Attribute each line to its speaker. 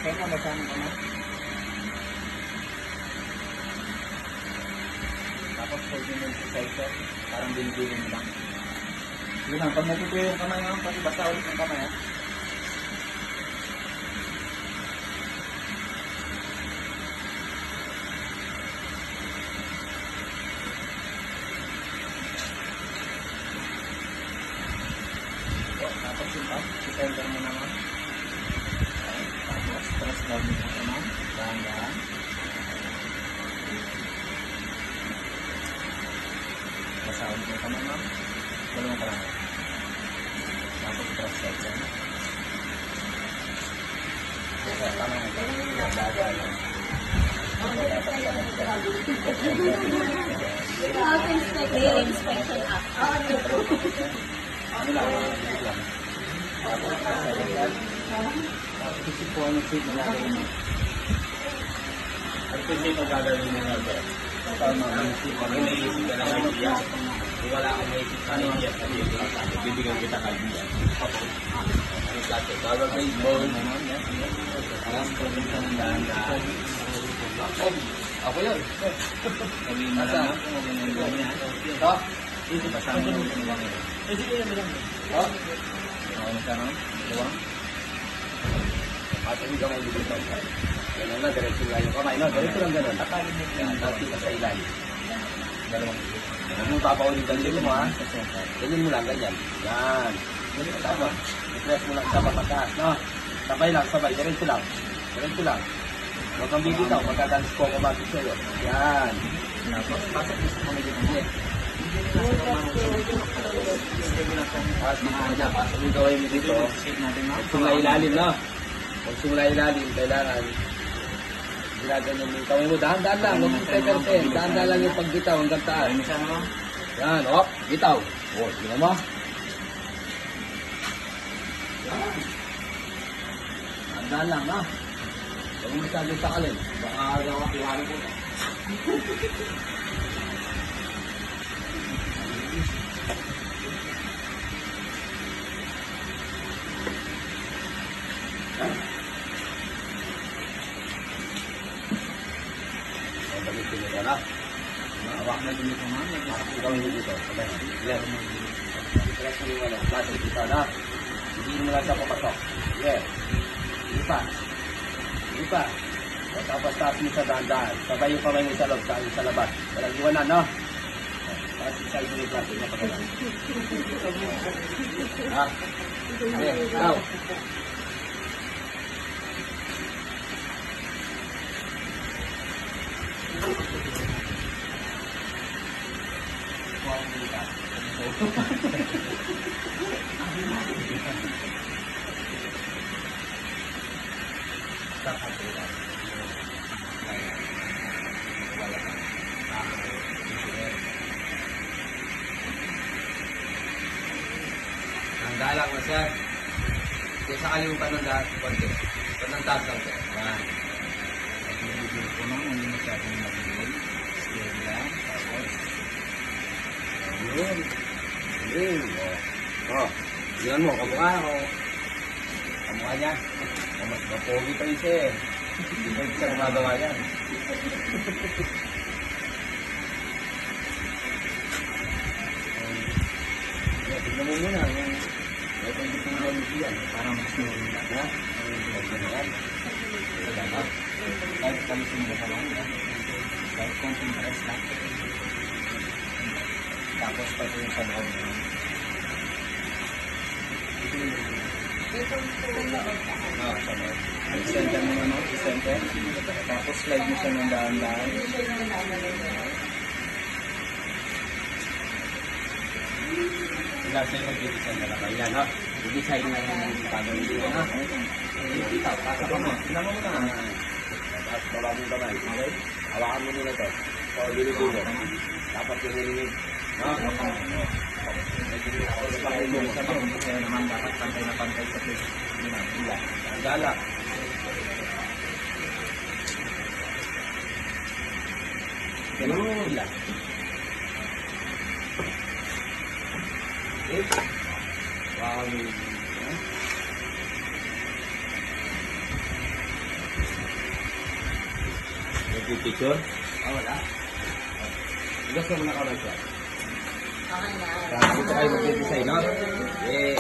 Speaker 1: Kaya nga basahan ko na. Tapos pag yun yung exercise, parang bilbilin mo lang. Sige lang, pag natutuyo yung kamay nga, pati basa ulit yung kamay ha. Tapos yung up, i-center mo naman. Tapos, press down mo naman. Dahan-dahan. Basawin mo ka naman. Dalawang ka lang. Tapos, press down dyan. Tama nga ito. Dahan lang.
Speaker 2: Inspection up.
Speaker 1: Ano lang, isip lang. Tapos, isip po ano shape na gagawin mo.
Speaker 3: At kung sino gagawin mo nga ba?
Speaker 1: Tama,
Speaker 3: Pag iniisip ka ng idea, kung wala kang maisip sa idea, sabihin ko lang sa akin, bibigyan kita ng idea. Ang klase, gagawin mo.
Speaker 1: Parang probinsya ng dahan-dahan.
Speaker 3: Ako yun.
Speaker 1: Sabihin mo lang kung maganda yung gawin niya.
Speaker 3: Ito?
Speaker 1: Ito, basama mo yung gawin niya.
Speaker 3: Ito?
Speaker 1: Ako na siya, no? Dalawang.
Speaker 3: Pasok yung kamay dito. Ganun na, diretso lang yung kamay. No? Diretso lang ganun. Yan, tapos kita sa ilalim.
Speaker 1: Dalawang.
Speaker 3: Huwag mo papaulitan din mo ha.
Speaker 1: Sa center.
Speaker 3: Ganyan mo lang, ganyan. Yan. Tapos, i-press mo lang sa pataas. No? Sabay lang, sabay. Diretso lang. Diretso lang. Huwag kang bibitaw. Magkatalis ko kumagin sa'yo. Yan.
Speaker 1: Tapos, pasok mo sa kamay dito. Hindi.
Speaker 3: Pasok yung gawin mo dito.
Speaker 1: Shape natin, no?
Speaker 3: Huwag sumula ilalim, no? Huwag sumula ilalim. Kailangan ginaganyan mo yung kamay mo. Dahan-dahan lang. Huwag yung second. Dahan-dahan lang yung pagbitaw hanggang taas.
Speaker 1: Ayun siya, no?
Speaker 3: Yan, hop. Bitaw. O, tingnan mo. Dahan-dahan lang, no? Huwag mo masyado sa kalin. Baka iwanan ko. Ang balik ko nito, na.
Speaker 1: Hawak na din ito, man.
Speaker 3: Ang gawin mo dito. Sabay. Clear. Press mo yung ano. Plastic dito, na. Hindi mo lang siya papasok. Yes. Hindi pa. Hindi pa. O, tapos taas mo sa dahan-dahan. Sabay yung kamay mo sa loob, sa labas. Walang iwanan, no? Tapos isa mo yung plastic na pagkakas. Ha? Okay, now. Ang dalang mo siya. Kaya sa kalimutan ng dahat, konti. Ito ng taas lang siya. Yan.
Speaker 1: Pag-ibigil ko naman, hindi masyadong mag-ibig. Scale lang. Tapos,
Speaker 3: Yun. Yun. Oh. Tingnan mo, kamukha ako. Kamukha niya. Mas mapogi pa yun siya eh. Hindi ko siya gumagawa yan. Tingnan mo muna. Ito yung gusto mo yan.
Speaker 1: parang mas nila.
Speaker 3: Ha? Ito yan.
Speaker 1: Kahit kalisin mo sa mga, kahit konting press lang. Tapos, pati yung sa loob. I-center mo naman, i-center. Tapos, slide mo siya ng dahan-dahan.
Speaker 3: Sila sa'yo mag-design na lang. Yan ha. I-design na lang yung gagawin dito ha. Ikaw, pasa ka mo.
Speaker 1: Tingnan mo muna.
Speaker 3: Tapos baba mo yung kamay. Okay? Hawakan mo muna ito. O, dilo-dilo. Dapat yung nilinig. Ha?
Speaker 1: Kaya naman dapat pantay na pantay sa place.
Speaker 3: Ang gala. Ganun lang. Okay? Wow. Magpipicture?
Speaker 1: Ah, wala.
Speaker 3: Gusto mo na kamay siya.
Speaker 2: Okay na.
Speaker 3: Dito kayo magpidesign, no? Eh,